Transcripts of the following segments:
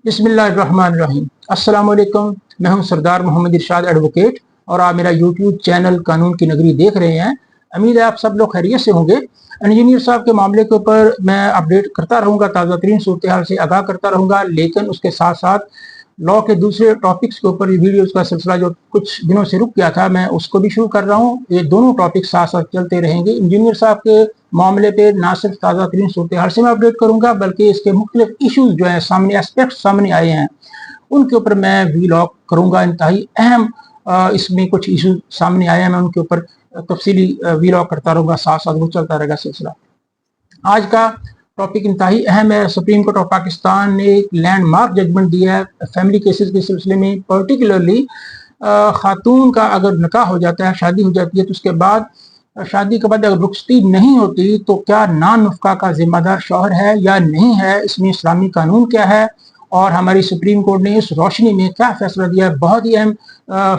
बिस्मिल्लाहिर्रहमानिर्रहीम। अस्सलाम वालेकुम। मैं हूं सरदार मोहम्मद इरशाद एडवोकेट और आप मेरा यूट्यूब चैनल कानून की नगरी देख रहे हैं। उम्मीद है आप सब लोग खैरियत से होंगे। इंजीनियर साहब के मामले के ऊपर मैं अपडेट करता रहूंगा, ताज़ा तरीन सूरत हाल से आगाह करता रहूंगा, लेकिन उसके साथ साथ लॉ के दूसरे टॉपिक्स के ऊपर वीडियोस का सिलसिला जो कुछ दिनों से रुक गया था, मैं उसको भी शुरू कर रहा हूँ। ये दोनों टॉपिक साथ साथ चलते रहेंगे। इंजीनियर साहब के मामले पे ना सिर्फ ताज़ा तरीन सूरत हाल से मैं अपडेट करूंगा, बल्कि इसके मुख्तलिफ इशूज जो है सामने, एस्पेक्ट सामने आए हैं, उनके ऊपर मैं वीलॉग करूंगा। इंतहाई अहम इसमें कुछ इशू सामने आए हैं, मैं उनके ऊपर तफसीली वीलॉग करता रहूंगा, साथ साथ वो चलता रहेगा सिलसिला। आज का टॉपिक इंतहाई अहम है। सुप्रीम कोर्ट ऑफ पाकिस्तान ने एक लैंडमार्क जजमेंट दिया है फैमिली केसेस के सिलसिले में। पर्टिकुलरली खातून का अगर निकाह हो जाता है, शादी हो जाती है, तो उसके बाद शादी के बाद अगर रुखसती नहीं होती तो क्या नान नुफका का जिम्मेदार शौहर है या नहीं है, इसमें इस्लामी कानून क्या है और हमारी सुप्रीम कोर्ट ने इस रोशनी में क्या फैसला दिया है। बहुत ही अहम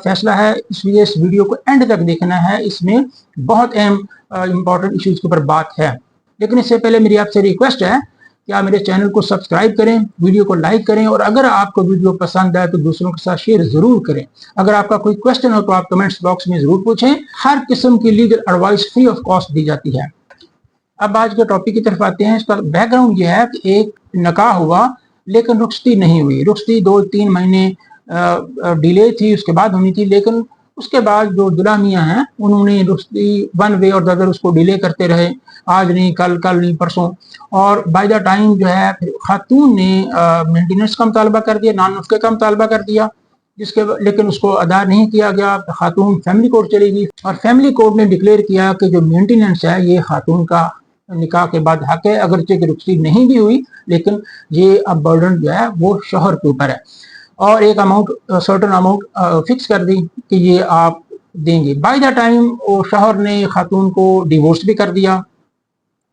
फैसला है, इसलिए इस वीडियो को एंड तक देखना है। इसमें बहुत अहम इंपॉर्टेंट इश्यूज के ऊपर बात है। लेकिन इससे पहले मेरी आपसे रिक्वेस्ट है कि आप मेरे चैनल को सब्सक्राइब करें, वीडियो को लाइक करें और अगर आपको वीडियो पसंद आए तो दूसरों के साथ शेयर जरूर करें। अगर आपका कोई क्वेश्चन हो तो आप कमेंट्स बॉक्स में जरूर पूछें। हर किस्म की legal advice free of cost दी जाती है। अब आज के टॉपिक की तरफ आते हैं। इसका बैकग्राउंड यह है कि एक निकाह हुआ लेकिन रुखसती नहीं हुई। रुखसती 2-3 महीने डिले थी, उसके बाद होनी थी, लेकिन उसके बाद जो दुल्हा मियाँ हैं उन्होंने रुखसती वन वे और द अदर उसको डिले करते रहे। आज नहीं कल, कल नहीं परसों, और बाय द टाइम जो है खातून ने मेंटेनेंस का मुतालबा कर दिया, नान नुस्खे का मुतालबा कर दिया, लेकिन उसको अदा नहीं किया गया। खातून फैमिली कोर्ट चली गई और फैमिली कोर्ट ने डिक्लेयर किया कि जो मेंटेनेंस है ये खातून का निकाह के बाद हक है, अगरचे की रुखसती नहीं भी हुई, लेकिन ये अब बर्डन जो है वो शौहर के ऊपर है। और एक अमाउंट, सर्टन अमाउंट फिक्स कर दी कि ये आप देंगे। बाय द टाइम वो शौहर ने खातून को डिवोर्स भी कर दिया,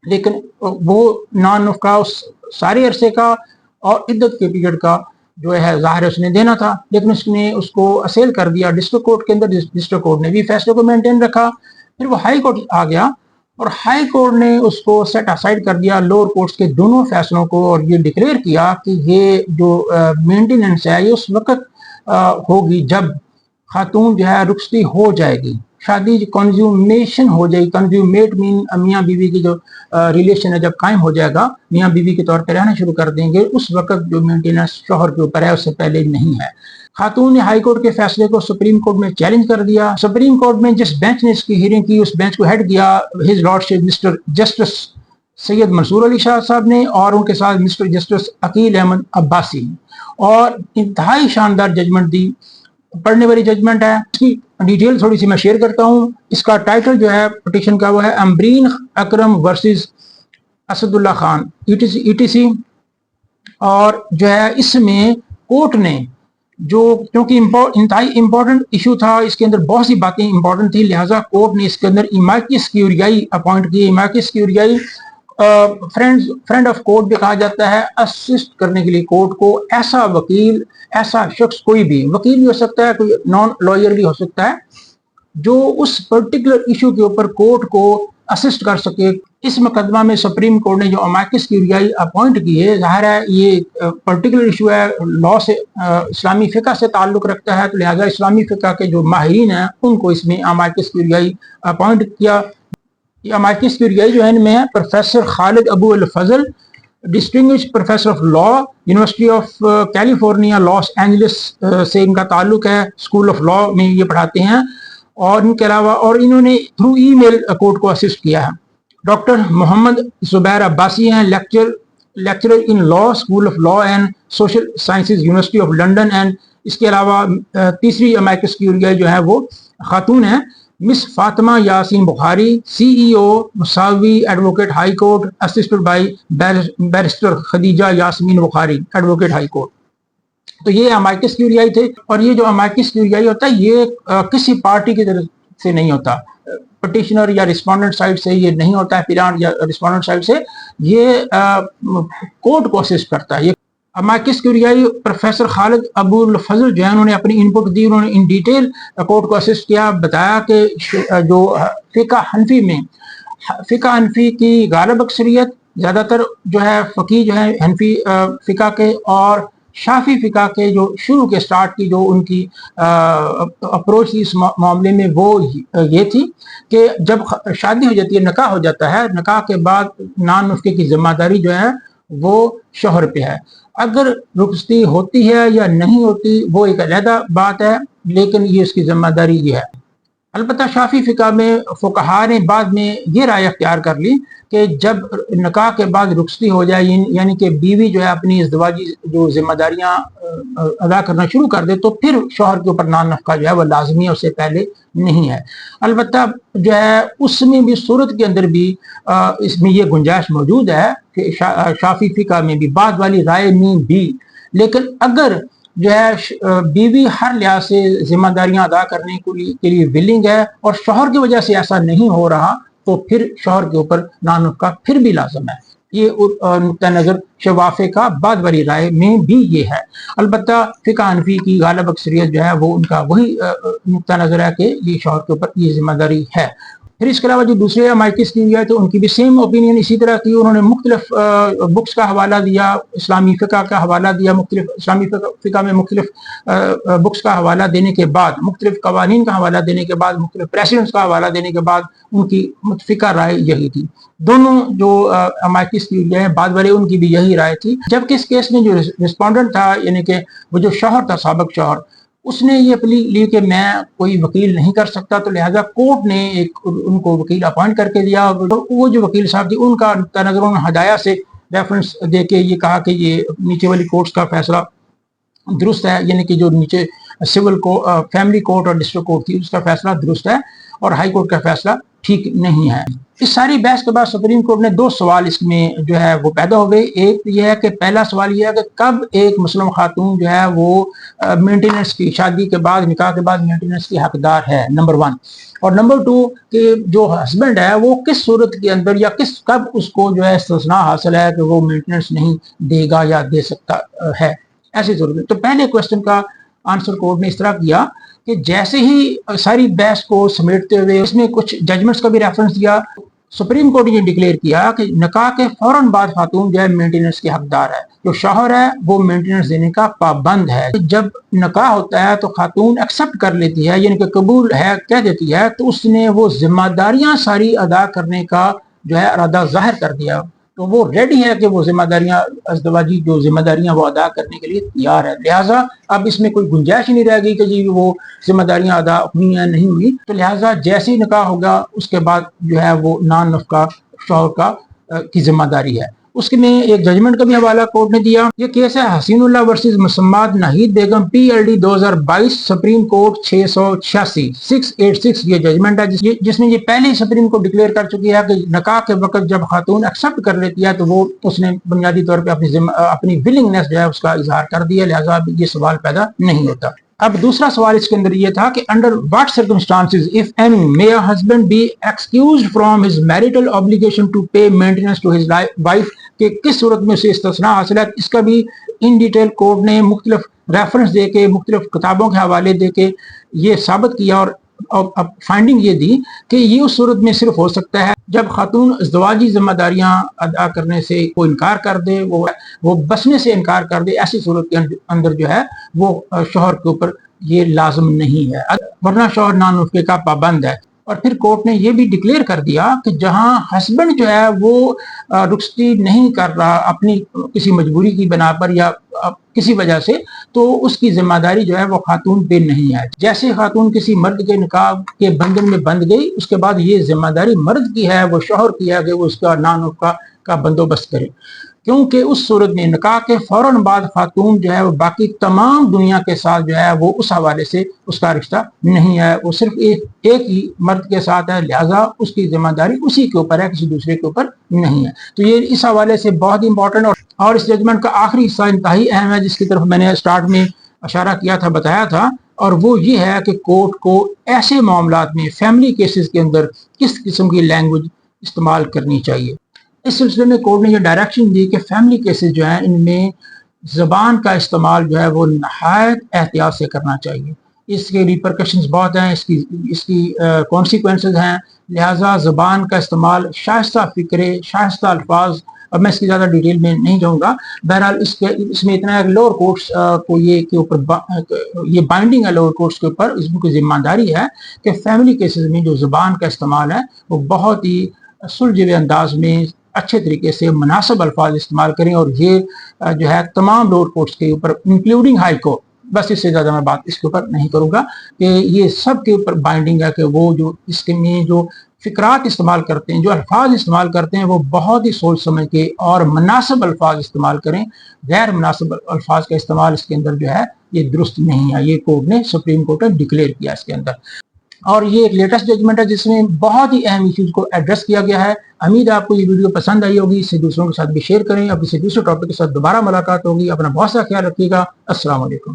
लेकिन वो नान नुफका उस सारे अरसे का और इद्दत के पीरियड का जो है ज़ाहिर उसने देना था, लेकिन उसने उसको असेल कर दिया डिस्ट्रिक्ट कोर्ट के अंदर। डिस्ट्रिक्ट कोर्ट ने भी फैसले को मेंटेन रखा। फिर वो हाई कोर्ट आ गया और हाई कोर्ट ने उसको सेट असाइड कर दिया, लोअर कोर्ट्स के दोनों फैसलों को, और ये डिक्लेयर किया कि ये जो मेंटेनेंस है ये उस वक्त होगी जब खातून जो है रुखसती हो जाएगी, शादी कंज्यूमेशन हो जाएगी। कंज्यूमेट मीन मियाँ बीवी की जो रिलेशन है जब कायम हो जाएगा, मियाँ बीवी के तौर पर रहना शुरू कर देंगे, उस वक्त जो मेंटेनेंस शौहर के ऊपर है उससे पहले नहीं है। खातून ने हाई कोर्ट के फैसले को सुप्रीम कोर्ट में चैलेंज कर दिया। सुप्रीम कोर्ट में जिस बेंच ने इसकी हियरिंग की, उस बेंच को हेड किया his lordship mister justice Syed Mansoor Ali Shah sahab ने, और उनके साथ मिस्टर जस्टिस अकील अहमद अब्बासी, और इंतहाई शानदार जजमेंट दी। पढ़ने वाली जजमेंट है। इसकी डिटेल थोड़ी सी मैं शेयर करता हूँ। इसका टाइटल जो है पिटीशन का वो है अमरीन अकरम वर्सेस असदुल्ला खान ETC। और जो है इसमें कोर्ट ने जो, क्योंकि इंतहाई इंपॉर्टेंट इशू था, इसके अंदर बहुत सी बातें इंपॉर्टेंट थी, लिहाजा कोर्ट ने इसके अंदर इमाकिस क्यूरियाई अपॉइंट की। इमाकिस क्यूरियाई फ्रेंड ऑफ कोर्ट भी कहा जाता है, असिस्ट करने के लिए कोर्ट को। ऐसा वकील, ऐसा शख्स, कोई भी वकील भी हो सकता है, कोई नॉन लॉयर भी हो सकता है, जो उस पर्टिकुलर इशू के ऊपर कोर्ट को असिस्ट कर सके। इस मुकदमा में सुप्रीम कोर्ट ने जो अमाकिस क्यूरियाई अपॉइंट की है, जाहिर है ये पर्टिकुलर इशू है, लॉ से, इस्लामी फ़िक़्ह से ताल्लुक़ रखता है, तो लिहाजा इस्लामी फ़िक़्ह के जो माहिरीन हैं उनको इसमें अमाकिस क्यूरियाई अपॉइंट किया। ये अमाकिस क्यूरियाई जो है इनमें है professor Khalid Abu Al Fazal, distinguished professor of law, university of California Los Angeles से इनका ताल्लुक है, स्कूल ऑफ लॉ में ये पढ़ाते हैं। और इनके अलावा और इन्होंने थ्रू ईमेल कोर्ट को असिस्ट किया है। डॉक्टर मोहम्मद जुबैर अब्बासी हैं, lecturer in law, school of law and social sciences, university of London. And इसके अलावा तीसरी अमाकिस क्यूरियाई जो है वो खातून है, miss Fatima Yasin Bukhari, CEO Musawi advocate high court, assisted by barrister Khadija Yasmeen Bukhari, advocate high court. तो ये अमाकिस क्यूरियाई थे। और ये जो अमाकिस क्यूरियाई होता है ये किसी पार्टी की तरफ से नहीं होता, पिटिशनर या रिस्पोंडेंट साइड से ये नहीं होता है, फिरान या रिस्पोंडेंट साइड से, ये कोर्ट को असिस्ट करता है। ये अमाकिस क्यूरियाई प्रोफेसर खालिद अबूल फजल जो है उन्होंने अपनी इनपुट दी, उन्होंने इन डिटेल कोर्ट को असिस्ट किया, बताया कि जो फ़िक़्ह हनफी में, फ़िक़्ह हनफी की गालिब अक्सरियत ज़्यादातर जो है फ़कीह जो है हनफी फ़िक़्ह के, और शाफी फ़िक़ा के जो शुरू के स्टार्ट की जो उनकी अप्रोच थी इस मामले में वो ये थी कि जब शादी हो जाती है, निकाह हो जाता है, निकाह के बाद नान नुस्खे की ज़िम्मेदारी जो है वो शौहर पे है। अगर रुखसती होती है या नहीं होती वो एक अलग बात है, लेकिन ये इसकी ज़िम्मेदारी ये है। अलबत्ता शाफी फ़िक़ा में फ़ुक़हा ने बाद में ये राय अख्तियार कर ली कि जब निकाह के बाद रुखसती हो जाए, यानी कि बीवी जो है अपनी इज़्दिवाजी जो ज़िम्मेदारियाँ अदा करना शुरू कर दे, तो फिर शौहर के ऊपर नान नफ़क़ा जो है वो लाज़मी है, उससे पहले नहीं है। अलबत्ता जो है उसमें भी, सूरत के अंदर भी इसमें ये गुंजाइश मौजूद है कि शाफी फ़िक़ा में भी, बाद वाली राय में भी, लेकिन अगर जो है बीवी हर लिहाज से जिम्मेदारियां अदा करने के लिए विलिंग है और शौहर की वजह से ऐसा नहीं हो रहा, तो फिर शौहर के ऊपर नान नफ़क़ा फिर भी लाज़िम है। ये नुक्ता नज़र शवाफ़े का बाद वाली राय में भी ये है। अलबत्ता फ़िक़ा हनफ़ी की गालिब अक्सरियत जो है वो उनका वही नुक्ता नज़र है कि ये शौहर के ऊपर ये जिम्मेदारी है। फिर इसके अलावा जो दूसरे माइकिस की है तो उनकी भी सेम ओपिनियन इसी तरह की। उन्होंने मुख्तलिफ बुक्स का हवाला दिया, इस्लामी फ़िक़ा का हवाला दिया, मुख्तलिफ इस्लामी फ़िक़ा में मुख्तलिफ बुक्स का हवाला देने के बाद, मुख्तलिफ कवानीन का हवाला देने के बाद, मुख्तलिफ प्रेसिडेंट्स का हवाला देने के बाद उनकी मुतफ़िक़ा राय यही थी। दोनों जो माइकिस की है बाद वाले, उनकी भी यही राय थी। जबकि इस केस में जो रिस्पोंडेंट था, यानी कि वो जो शौहर था, साबिक़ शौहर, उसने ये अपील ली कि मैं कोई वकील नहीं कर सकता, तो लिहाजा कोर्ट ने एक उनको वकील अपॉइंट करके दिया। वो जो वकील साहब थी उनका नज़र उन्होंने हदाया से रेफरेंस दे के ये कहा कि ये नीचे वाली कोर्ट्स का फैसला दुरुस्त है, यानी कि जो नीचे सिविल को फैमिली कोर्ट और डिस्ट्रिक्ट कोर्ट थी उसका फैसला दुरुस्त है और हाई कोर्ट का फैसला ठीक नहीं है। इस सारी बहस के बाद सुप्रीम कोर्ट ने दो सवाल इसमें जो है वो पैदा हो गए। एक ये है कि पहला सवाल ये है कि कब एक मुस्लिम खातून जो है वो मेंटेनेंस की, शादी के बाद, निकाह के बाद मेंटेनेंस की हकदार है, नंबर 1। और नंबर 2 कि जो हस्बैंड है वो किस सूरत के अंदर या कब उसको जो है इस्तिस्ना हासिल है कि वो मेंटेनेंस नहीं देगा या दे सकता है, ऐसी सूरत में। तो पहले क्वेश्चन का आंसर कोर्ट ने इस तरह किया कि जैसे ही सारी बहस को समेटते हुए इसमें कुछ जजमेंट्स का भी रेफरेंस दिया, सुप्रीम कोर्ट ने डिक्लेयर किया कि निकाह के फौरन बाद खातून जो है मेंटेनेंस की हकदार है, जो शौहर है वो मेंटेनेंस देने का पाबंद है। जब निकाह होता है तो खातून एक्सेप्ट कर लेती है, यानी कि कबूल है कह देती है, तो उसने वो जिम्मेदारियां सारी अदा करने का जो है इरादा जाहिर कर दिया, तो वो रेडी है कि वो जिम्मेदारियां, अज़दवाजी जो जिम्मेदारियां वो अदा करने के लिए तैयार है। लिहाजा अब इसमें कोई गुंजाइश नहीं रह गई कि जी वो जिम्मेदारियां अदा हुई या नहीं हुई। तो लिहाजा जैसे ही निकाह होगा उसके बाद जो है वो नान नफ़क़ा शौहर की जिम्मेदारी है। उसके में एक जजमेंट का भी हवाला कोर्ट ने दिया। ये केस है हसीनुल्लाह वर्सेस मुसम्माद नाहिद बेगम PLD 2022, सुप्रीम कोर्ट 686 ये जजमेंट है जिसमें ये पहले ही सुप्रीम कोर्ट डिक्लेयर कर चुकी है कि निकाह के वक्त जब खातून एक्सेप्ट कर लेती है तो वो उसने बुनियादी तौर पर अपनी विलिंगनेस जो है उसका इजहार कर दिया, लिहाजा ये सवाल पैदा नहीं होता। अब दूसरा सवाल इसके अंदर ये था कि under what circumstances if any may a husband be excused from his marital obligation to pay maintenance to his wife, कि किस सूरत में उसे इस्तिस्ना हासिल है। इसका भी इन डिटेल कोर्ट ने मुख्तलिफ रेफरेंस दे के, मुख्तलिफ किताबों के हवाले दे के ये साबित किया और अब फाइंडिंग ये दी कि ये उस सूरत में सिर्फ हो सकता है जब खातून इज़्दिवाजी जिम्मेदारियां अदा करने से वो इनकार कर दे, वो बसने से इनकार कर दे। ऐसी सूरत के अंदर जो है वो शौहर के ऊपर ये लाजम नहीं है, वरना शौहर नान नफ़क़े का पाबंद है। और फिर कोर्ट ने ये भी डिक्लेयर कर दिया कि जहां हस्बैंड जो है वो रुखसती नहीं कर रहा अपनी किसी मजबूरी की बिना पर या किसी वजह से, तो उसकी जिम्मेदारी जो है वो खातून पे नहीं है। जैसे खातून किसी मर्द के निकाह के बंधन में बंध गई, उसके बाद ये जिम्मेदारी मर्द की है, वो शौहर की है कि वो उसका नान नफ़क़ा का बंदोबस्त करे, क्योंकि उस सूरत में निकाह के फौरन बाद खातून जो है वो बाकी तमाम दुनिया के साथ जो है वो उस हवाले से उसका रिश्ता नहीं है, वो सिर्फ एक ही मर्द के साथ है, लिहाजा उसकी जिम्मेदारी उसी के ऊपर है, किसी दूसरे के ऊपर नहीं है। तो ये इस हवाले से बहुत इंपॉर्टेंट और इस जजमेंट का आखिरी हिस्सा इंतहाई अहम है, जिसकी तरफ मैंने स्टार्ट में इशारा किया था, बताया था, और वो ये है कि कोर्ट को ऐसे मामलात में, फैमिली केसेस के अंदर किस किस्म की लैंग्वेज इस्तेमाल करनी चाहिए। इस सिलसिले में कोर्ट ने ये डायरेक्शन दी कि फैमिली केसेस जो हैं इनमें ज़बान का इस्तेमाल जो है वो नहायत एहतियात से करना चाहिए। इसके रिपरकशंस बहुत हैं, इसकी कॉन्सिक्वेंसेस हैं, लिहाजा ज़बान का इस्तेमाल शाइस्ता फ़िक्रे, शाइस्ता अल्फाज اب میں اس کی زیادہ ڈیٹیل میں نہیں جاؤں گا. بہرحال اس میں اتنا ہے کہ لوور کورٹس کو یہ بائنڈنگ ہے لوور کورٹس کے اوپر. اس میں کوئی ذمہ داری ہے کہ فیملی کیسز میں جو زبان کا استعمال ہے وہ بہت ہی سلجھے انداز میں اچھے طریقے سے مناسب الفاظ استعمال کریں, اور یہ جو ہے تمام لوور کورٹس کے اوپر انکلوڈنگ ہائی کورٹ. بس اس سے زیادہ میں بات اس کے اوپر نہیں کروں گا کہ یہ سب کے اوپر بائنڈنگ ہے کہ وہ جو اس کے میں جو فقرات استعمال کرتے ہیں, جو الفاظ استعمال کرتے ہیں, وہ بہت ہی سوچ سمجھ کے اور مناسب الفاظ استعمال کریں. غیر مناسب الفاظ کا استعمال اس کے اندر جو ہے یہ درست نہیں ہے. یہ کورٹ نے سپریم کورٹ نے ڈکلیئر کیا اس کے اندر, اور یہ ایک لیٹسٹ ججمنٹ ہے جس میں بہت ہی اہم ایشوز کو ایڈریس کیا گیا ہے. امید ہے آپ کو یہ ویڈیو پسند آئی ہوگی. اسے دوسروں کے ساتھ بھی شیئر کریں. اب اسے دوسرے ٹاپک کے ساتھ دوبارہ ملاقات ہوگی. اپنا بہت سا خیال رکھیے گا. السلام علیکم.